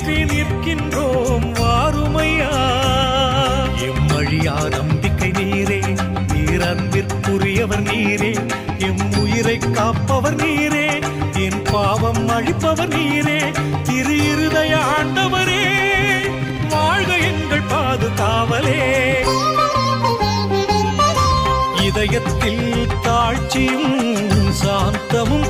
சுற்றி நிற்கின்றோம் வாருமையா. எம்மழியா நம்பிக்கை நீரே, நீரன்பிற்குரியவர் நீரே, எம் உயிரை காப்பவர் நீரே, என் பாவம் அழிப்பவர் நீரே, திரு இருதய ஆண்டவரே, வாழ்க எங்கள் பாதுகாவலே. இதயத்தில் தாழ்ச்சியும் சாந்தமும்